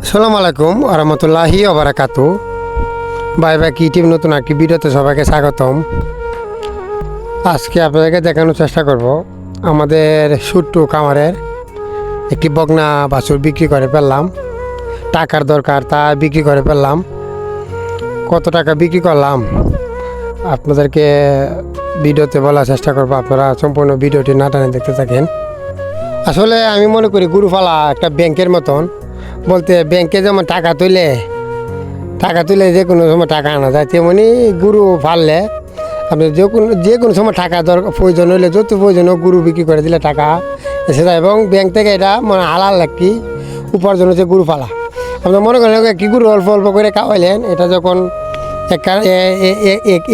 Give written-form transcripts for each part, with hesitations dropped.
আসসালামু আলাইকুম আরহামতুল্লাহি ওবারাকাতু। Bye bye কি টিম নতুন একটি ভিডিওতে সবাইকে স্বাগতম। আজকে আপনাদেরকে দেখানোর চেষ্টা করব আমাদের সুট্টু কামারের একটি বকনা বাছুর বিক্রি করে ফেললাম। টাকার দরকার, তা বিক্রি করে ফেললাম। কত টাকা বিক্রি করলাম আপনাদেরকে ভিডিওতে বলার চেষ্টা করব। আপনারা সম্পূর্ণ ভিডিওটি না টানে দেখতে থাকেন। আসলে আমি মনে করি গরু পালা একটা ব্যাংকের মতন। বলতে ব্যাংকে যেমন টাকা তুলে যে কোনো সময় টাকা আনা যায়, তেমনি গরু পাললে আপনি যে কোনো সময় টাকা দরকার প্রয়োজন হলে যত প্রয়োজন হোক গরু বিক্রি করে দিলে টাকা এসে যায়। এবং ব্যাংক থেকে এটা মানে হালাল একটি উপার্জন হচ্ছে গরু পালা। আপনার মনে করেন একটি গরু অল্প অল্প করে খাওয়াইলেন, এটা যখন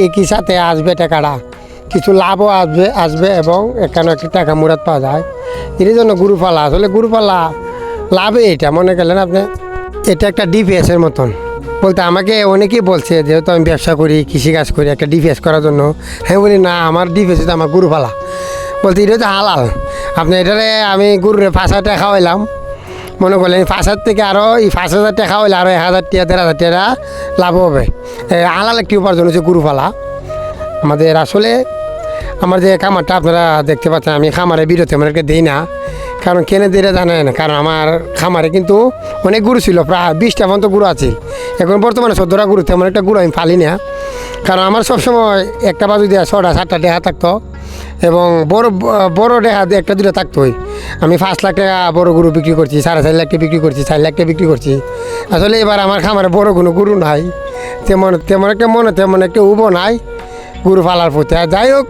একই সাথে আসবে টাকাটা, কিছু লাভও আসবে এবং এখানে একটি টাকা মুরাদ পাওয়া যায়। এর জন্য গরু পালা, আসলে গরু পালা লাভে এটা মনে করলেন আপনি, এটা একটা ডিপিএসের মতন। বলতে আমাকে অনেকেই বলছে, যেহেতু আমি ব্যবসা করি, কৃষিকাজ করি, একটা ডিপিএস করার জন্য। হ্যাঁ বলি না, আমার ডিপিএস তো আমার গরু পালা। বলতে এটা তো হালাল। আপনি এটারে আমি গরুরে 5,000 টাকা খাওয়াইলাম, মনে করলেন 5,000 থেকে আরও এই 5,000 টাকা খাওয়াইলে আরও 1,000 টাকা 1,500 টাকা লাভ হবে। হালাল একটি উপার্জন হচ্ছে গরু পালা আমাদের। আসলে আমার যে খামারটা আপনারা দেখতে পাচ্ছেন, আমি খামারে বিরতি আমাদেরকে দিই না, কারণ কেনে দিলে জানেন। কারণ আমার খামারে কিন্তু অনেক গরু ছিল, প্রায় 20টা পর্যন্ত গরু আছে। এখন বর্তমানে 14টা গরু, তেমন একটা গরু আমি পালি না। কারণ আমার সবসময় একটা বাজু দেওয়া 6টা 7টা ডেহা থাকতো এবং বড় ডেহা একটা দুটো থাকতোই। আমি 5 লাখ টাকা বড় গরু বিক্রি করছি, 4.5 লাখ টাকা বিক্রি করছি, 4 লাখ টাকা বিক্রি করছি। আসলে এবার আমার খামারে বড় কোনো গরু নাই, তেমন একটা মনে তেমন একটা উবো নাই গরু পালার প্রতি। আর যাই হোক,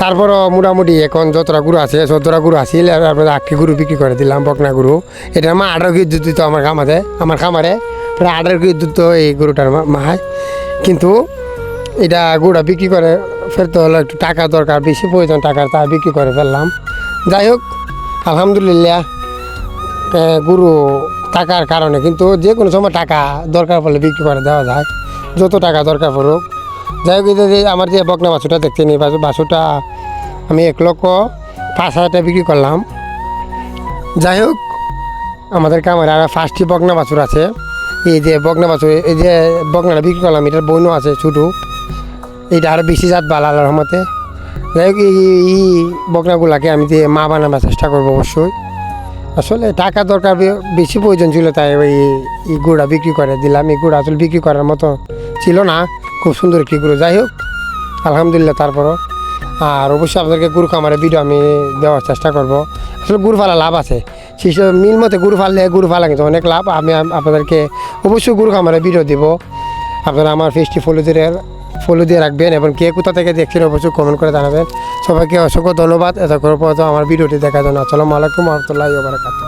তারপরও মোটামুটি এখন যতটা গরু আছে 14টা গরু আছিল, আপনাদের 8টি গরু বিক্রি করে দিলাম, বকনা গরু। এটা মা 18 কেজি দুধ দিত আমার খামারে প্রায় 18 কেজি দুধ তো এই গরুটার মাহায়। কিন্তু এটা গরুটা বিক্রি করে ফেরতে হলো একটু টাকা দরকার, বেশি প্রয়োজন টাকার, তা বিক্রি করে ফেললাম। যাই হোক, আলহামদুলিল্লাহ গরু টাকার কারণে কিন্তু যে কোনো সময় টাকা দরকার পড়লে বিক্রি করে দেওয়া যায়, যত টাকা দরকার পড়ুক। যাই হোক, আমার যে বকনা বাছুরটা দেখতে নিই, বাছুরটা আমি 1,05,000 টাকা বিক্রি করলাম। যাই হোক, আমাদের কামারে আর 5টি বকনা বাছুর আছে। এই যে বকনা বাছুর, এই যে বকনাটা বিক্রি করলাম, এটার বইনও আছে ছোটো। এইটা আরও বেশি জাত ভালো আল্লাহর রহমতে। যাই হোক, এই বকনাগুলাকে আমি দিয়ে মা বানানোর চেষ্টা করবো অবশ্যই। আসলে টাকা দরকার বেশি প্রয়োজন ছিল, তাই এই গুড়া বিক্রি করে দিলাম। এই গুড়া আসলে বিক্রি করার মতো ছিল না, খুব সুন্দর একটি গরু। যাই হোক, আলহামদুলিল্লাহ। তারপরও আর অবশ্যই আপনাদেরকে গরু খামারের ভিডিও আমি দেওয়ার চেষ্টা করব। আসলে গরু পালা লাভ আছে, সেসব মিল মতে গরু পালা কিন্তু অনেক লাভ। আমি আপনাদেরকে অবশ্যই গরু খামারের ভিডিও দেব। আপনারা আমার পেজটি ফলো দিয়ে রাখবেন এবং কে কোথা থেকে দেখছেন অবশ্যই কমেন্ট করে জানাবেন। সবাইকে অসংখ্য ধন্যবাদ এত করে আমার ভিডিওটি দেখার জন্য। আসসালামু আলাইকুম ওয়া রাহমাতুল্লাহি ওয়া বারাকাতুহু।